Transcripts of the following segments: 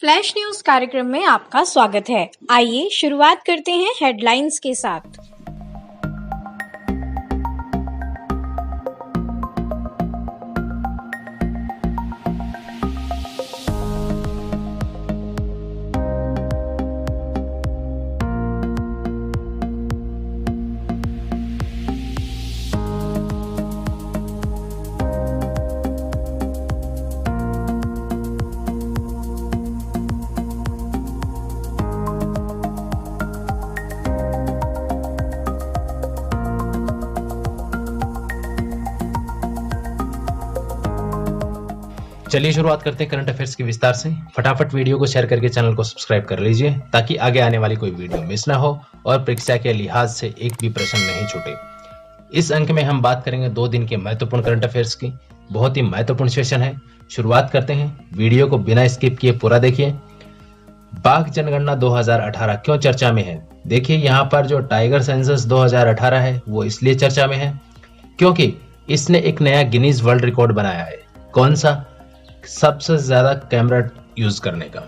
Flash news कार्यक्रम में आपका स्वागत है। आइए शुरुआत करते हैं हेडलाइंस के साथ। चलिए शुरुआत करते हैं करंट अफेयर्स के विस्तार से। फटाफट वीडियो को शेयर करके चैनल को सब्सक्राइब कर लीजिए ताकि आगे आने वाली कोई वीडियो मिस ना हो और परीक्षा के लिहाज से एक भी प्रश्न नहीं छूटे। इस अंक में हम बात करेंगे 2 दिन के महत्वपूर्ण करंट अफेयर्स की। बहुत ही महत्वपूर्ण सेशन है। शुरुआत करते हैं। वीडियो को बिना स्किप किए पूरा देखिए। बाघ जनगणना 2018 क्यों चर्चा में है? देखिए यहाँ पर जो टाइगर सेंसस 2018 है वो इसलिए चर्चा में है क्योंकि इसने एक नया गिनीज वर्ल्ड रिकॉर्ड बनाया है। कौन सा? सबसे ज्यादा कैमरा यूज करने का।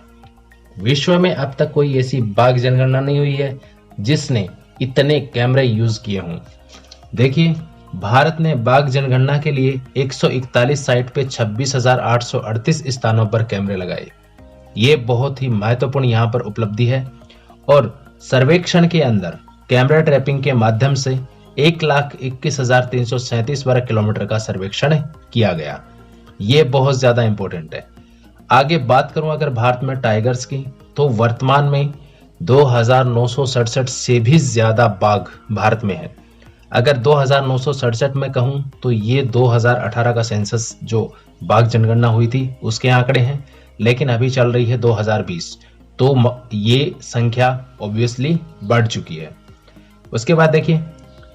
विश्व में अब तक कोई ऐसी बाघ जनगणना नहीं हुई है जिसने इतने कैमरे यूज किए हों। देखिए भारत ने बाघ जनगणना के लिए 141 साइट पे 26,838 स्थानों पर कैमरे लगाए। ये बहुत ही महत्वपूर्ण यहाँ पर उपलब्धि है और सर्वेक्षण के अंदर कैमरा ट्रैपिंग के माध्यम से 1,21,337 वर्ग किलोमीटर का सर्वेक्षण किया गया। ये बहुत ज्यादा इंपॉर्टेंट है। आगे बात करूं अगर भारत में टाइगर्स की, तो वर्तमान में 2,967 से भी ज्यादा बाघ भारत में है। अगर 2,967 में कहूं तो ये 2018 का सेंसस जो बाघ जनगणना हुई थी उसके आंकड़े हैं, लेकिन अभी चल रही है 2020, तो ये संख्या ऑब्वियसली बढ़ चुकी है। उसके बाद देखिए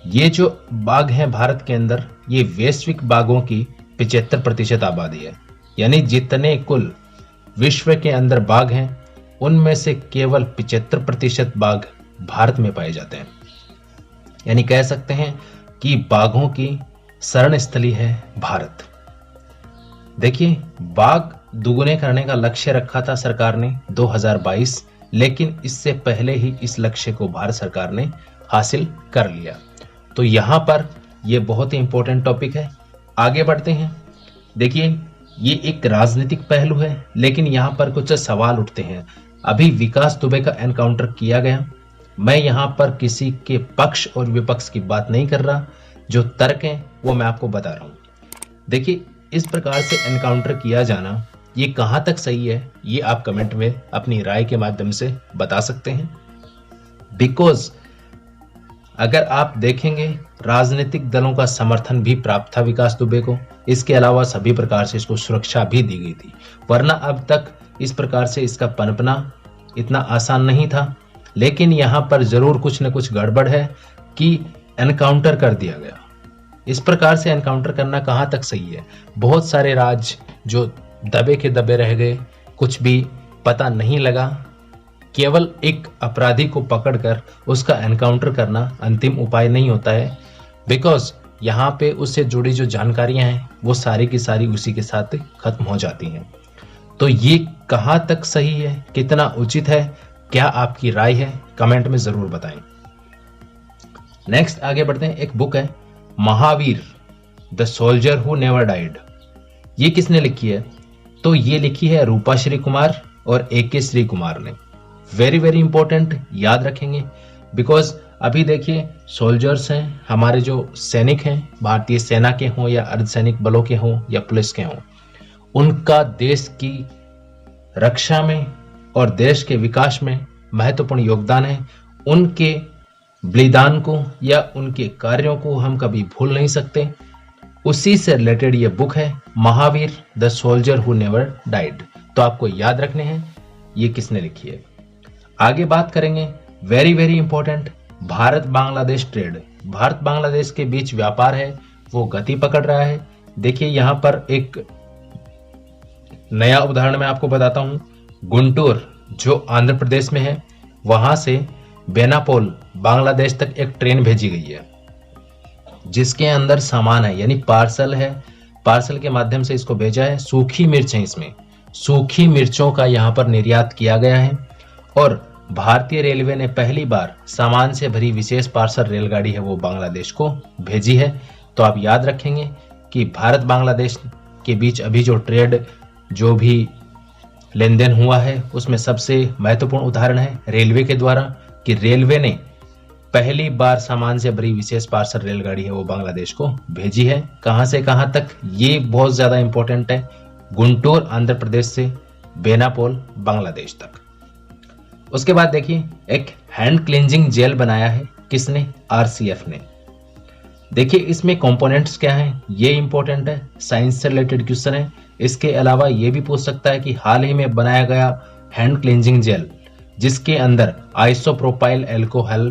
ये जो बाघ हैं भारत के अंदर, ये वैश्विक बाघों की 75% आबादी है। यानी जितने कुल विश्व के अंदर बाघ हैं उनमें से केवल 75% बाघ भारत में पाए जाते हैं। यानी कह सकते हैं कि बाघों की शरण स्थली है भारत। देखिए बाघ दुगुने करने का लक्ष्य रखा था सरकार ने 2022, लेकिन इससे पहले ही इस लक्ष्य को भारत सरकार ने हासिल कर लिया। तो यहां पर यह बहुत ही इंपॉर्टेंट टॉपिक है। आगे बढ़ते हैं। देखिए ये एक राजनीतिक पहलू है, लेकिन यहाँ पर कुछ सवाल उठते हैं। अभी विकास दुबे का एनकाउंटर किया गया। मैं यहाँ पर किसी के पक्ष और विपक्ष की बात नहीं कर रहा, जो तर्क हैं वो मैं आपको बता रहा हूँ। देखिए इस प्रकार से एनकाउंटर किया जाना ये कहाँ तक सही है, ये आप कमेंट में अपनी राय के माध्यम से बता सकते हैं। बिकॉज अगर आप देखेंगे राजनीतिक दलों का समर्थन भी प्राप्त था विकास दुबे को। इसके अलावा सभी प्रकार से इसको सुरक्षा भी दी गई थी, वरना अब तक इस प्रकार से इसका पनपना इतना आसान नहीं था। लेकिन यहाँ पर जरूर कुछ न कुछ गड़बड़ है कि एनकाउंटर कर दिया गया। इस प्रकार से एनकाउंटर करना कहाँ तक सही है? बहुत सारे राज्य जो दबे के दबे रह गए, कुछ भी पता नहीं लगा। केवल एक अपराधी को पकड़कर उसका एनकाउंटर करना अंतिम उपाय नहीं होता है, बिकॉज यहाँ पे उससे जुड़ी जो जानकारियां हैं वो सारी की सारी उसी के साथ खत्म हो जाती हैं। तो ये कहाँ तक सही है, कितना उचित है, क्या आपकी राय है, कमेंट में जरूर बताएं। नेक्स्ट आगे बढ़ते हैं। एक बुक है Mahavir the soldier who never died. ये किसने लिखी है? तो ये लिखी है रूपा श्री कुमार और AK श्री कुमार ने। वेरी वेरी इंपॉर्टेंट, याद रखेंगे। बिकॉज अभी देखिए सोल्जर्स हैं, हमारे जो सैनिक हैं, भारतीय सेना के हों या अर्धसैनिक बलों के हों या पुलिस के हों, उनका देश की रक्षा में और देश के विकास में महत्वपूर्ण योगदान है। उनके बलिदान को या उनके कार्यों को हम कभी भूल नहीं सकते। उसी से रिलेटेड ये बुक है Mahavir the soldier who never died. तो आपको याद रखने हैं ये किसने लिखी है। आगे बात करेंगे very very important, Bharat Bangladesh trade. Bharat Bangladesh के बीच व्यापार है वो गति पकड़ रहा है। देखिए यहां पर एक नया उदाहरण मैं आपको बताता हूं। गुंटूर जो आंध्र प्रदेश में है, वहां से बेनापोल बांग्लादेश तक एक ट्रेन भेजी गई है जिसके अंदर सामान है, यानी पार्सल है। पार्सल के माध्यम से इसको भेजा है। सूखी मिर्च है इसमें, सूखी मिर्चों का यहाँ पर निर्यात किया गया है और भारतीय रेलवे ने पहली बार सामान से भरी विशेष पार्सल रेलगाड़ी है वो बांग्लादेश को भेजी है। तो आप याद रखेंगे कि भारत बांग्लादेश के बीच अभी जो ट्रेड जो भी लेन देन हुआ है उसमें सबसे महत्वपूर्ण उदाहरण है रेलवे के द्वारा कि रेलवे ने पहली बार सामान से भरी विशेष पार्सल रेलगाड़ी है वो बांग्लादेश को भेजी है। कहां से कहां तक, ये बहुत ज्यादा इंपॉर्टेंट है। गुंटूर आंध्र प्रदेश से बेनापोल बांग्लादेश तक। उसके बाद देखिए एक हैंड क्लींजिंग जेल बनाया है, किसने? आरसीएफ ने। देखिए इसमें कंपोनेंट्स क्या हैं, ये इंपॉर्टेंट है, साइंस से रिलेटेड क्वेश्चन है। इसके अलावा ये भी पूछ सकता है कि हाल ही में बनाया गया हैंड क्लींजिंग जेल जिसके अंदर आइसोप्रोपाइल अल्कोहल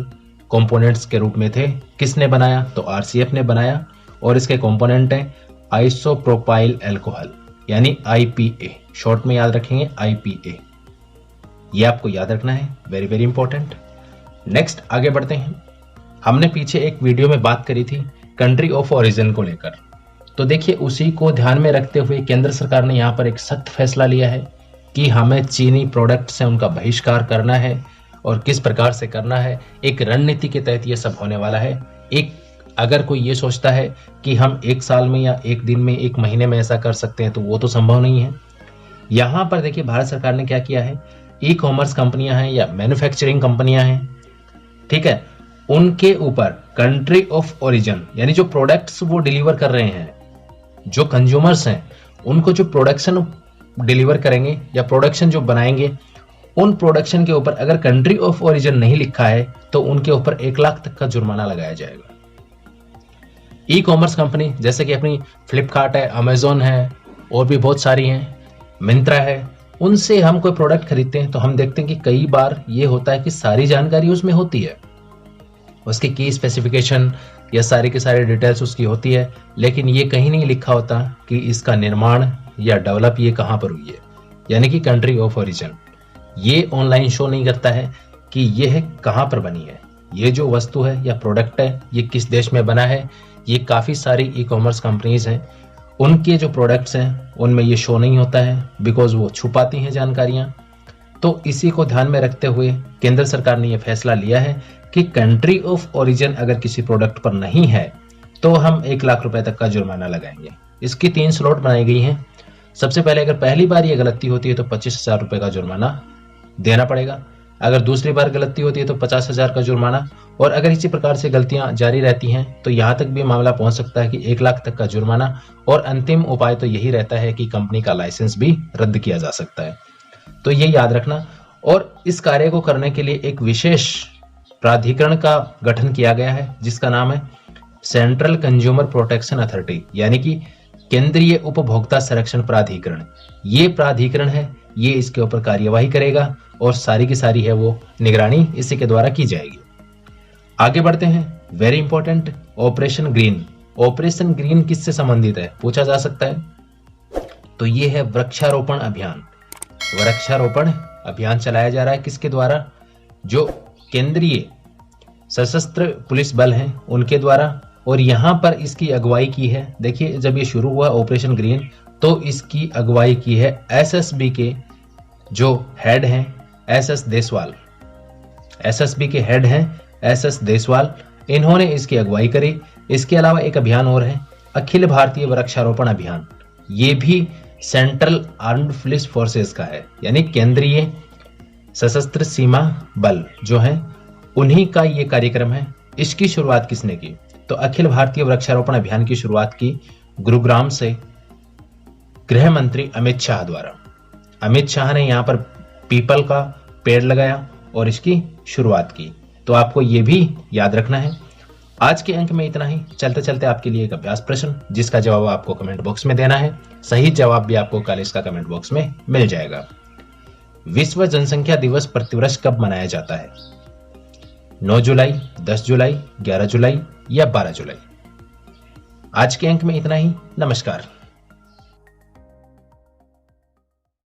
कंपोनेंट्स के रूप में थे, किसने बनाया? तो आरसीएफ ने बनाया और इसके कंपोनेंट हैं आइसोप्रोपाइल अल्कोहल यानी आईपीए, शॉर्ट में याद रखेंगे आईपीए, ये आपको याद रखना है, वेरी वेरी इंपॉर्टेंट। नेक्स्ट आगे बढ़ते हैं। हमने पीछे एक वीडियो में बात करी थी कंट्री ऑफ ओरिजिन को लेकर, तो देखिए उसी को ध्यान में रखते हुए केंद्र सरकार ने यहाँ पर एक सख्त फैसला लिया है कि हमें चीनी प्रोडक्ट से उनका बहिष्कार करना है और किस प्रकार से करना है। एक रणनीति के तहत ये सब होने वाला है। एक अगर कोई ये सोचता है कि हम एक साल में या एक दिन में, एक महीने में ऐसा कर सकते हैं तो वो तो संभव नहीं है। यहाँ पर देखिए भारत सरकार ने क्या किया है, ई कॉमर्स कंपनियां हैं या मैन्युफैक्चरिंग कंपनियां हैं, ठीक है, उनके ऊपर कंट्री ऑफ ओरिजिन यानी जो प्रोडक्ट्स वो डिलीवर कर रहे हैं, जो कंज्यूमर्स हैं उनको जो प्रोडक्शन डिलीवर करेंगे या प्रोडक्शन जो बनाएंगे, उन प्रोडक्शन के ऊपर अगर कंट्री ऑफ ओरिजिन नहीं लिखा है तो उनके ऊपर 1 लाख तक का जुर्माना लगाया जाएगा। ई कॉमर्स कंपनी जैसे कि अपनी फ्लिपकार्ट है, अमेजोन है और भी बहुत सारी हैं, मिंत्रा है, उनसे हम कोई प्रोडक्ट खरीदते हैं तो हम देखते हैं कि कई बार ये होता है कि सारी जानकारी उसमें होती है, उसकी की स्पेसिफिकेशन या सारी की सारी डिटेल्स उसकी होती है, लेकिन ये कहीं नहीं लिखा होता कि इसका निर्माण या डेवलप ये कहाँ पर हुई है, यानी कि कंट्री ऑफ ओरिजिन। ये ऑनलाइन शो नहीं करता है कि यह कहाँ पर बनी है, ये जो वस्तु है या प्रोडक्ट है ये किस देश में बना है। ये काफ़ी सारी ई कॉमर्स कंपनीज हैं, उनके जो प्रोडक्ट्स हैं उनमें ये शो नहीं होता है बिकॉज वो छुपाती हैं जानकारियां। तो इसी को ध्यान में रखते हुए केंद्र सरकार ने यह फैसला लिया है कि कंट्री ऑफ ओरिजिन अगर किसी प्रोडक्ट पर नहीं है तो हम 1 लाख रुपए तक का जुर्माना लगाएंगे। इसकी 3 स्लॉट बनाई गई हैं। सबसे पहले अगर पहली बार ये गलती होती है तो 25,000 रुपए का जुर्माना देना पड़ेगा, अगर दूसरी बार गलती होती है तो 50,000 का जुर्माना, और अगर इसी प्रकार से गलतियां जारी रहती हैं तो यहाँ तक भी मामला पहुंच सकता है कि 1 लाख तक का जुर्माना, और अंतिम उपाय तो यही रहता है कि कंपनी का लाइसेंस भी रद्द किया जा सकता है। तो ये याद रखना। और इस कार्य को करने के लिए एक विशेष प्राधिकरण का गठन किया गया है जिसका नाम है सेंट्रल कंज्यूमर प्रोटेक्शन अथॉरिटी यानी कि केंद्रीय उपभोक्ता संरक्षण प्राधिकरण। ये प्राधिकरण है, ये इसके ऊपर कार्यवाही करेगा और सारी की सारी है वो निगरानी इसी के द्वारा की जाएगी। आगे बढ़ते हैं, very important, operation green. Operation green किससे संबंधित है पूछा जा सकता है, तो ये है वृक्षारोपण अभियान। वृक्षारोपण अभियान चलाया जा रहा है किसके द्वारा? जो केंद्रीय सशस्त्र पुलिस बल हैं उनके द्वारा, और यहां पर इसकी अगुवाई की है। देखिए जब ये शुरू हुआ ऑपरेशन ग्रीन तो इसकी अगुवाई की है एसएसबी के जो हेड हैं एसएस देसवाल। एसएसबी के हेड हैं एसएस देसवाल, इन्होंने इसकी अगुवाई करी। इसके अलावा एक अभियान और है अखिल भारतीय वृक्षारोपण अभियान, ये भी सेंट्रल आर्म्ड पुलिस फोर्सेस का है, यानी केंद्रीय सशस्त्र सीमा बल जो है उन्हीं का ये कार्यक्रम है। इसकी शुरुआत किसने की? तो अखिल भारतीय वृक्षारोपण अभियान की शुरुआत की गुरुग्राम से गृह मंत्री अमित शाह द्वारा। अमित शाह ने यहाँ पर पीपल का पेड़ लगाया और इसकी शुरुआत की। तो आपको ये भी याद रखना है। आज के अंक में इतना ही। चलते चलते आपके लिए एक अभ्यास प्रश्न जिसका जवाब आपको कमेंट बॉक्स में देना है। सही जवाब भी आपको कॉलेज का कमेंट बॉक्स में मिल जाएगा। विश्व जनसंख्या दिवस प्रतिवर्ष कब मनाया जाता है? 9 जुलाई, 10 जुलाई, 11 जुलाई या 12 जुलाई? आज के अंक में इतना ही। नमस्कार।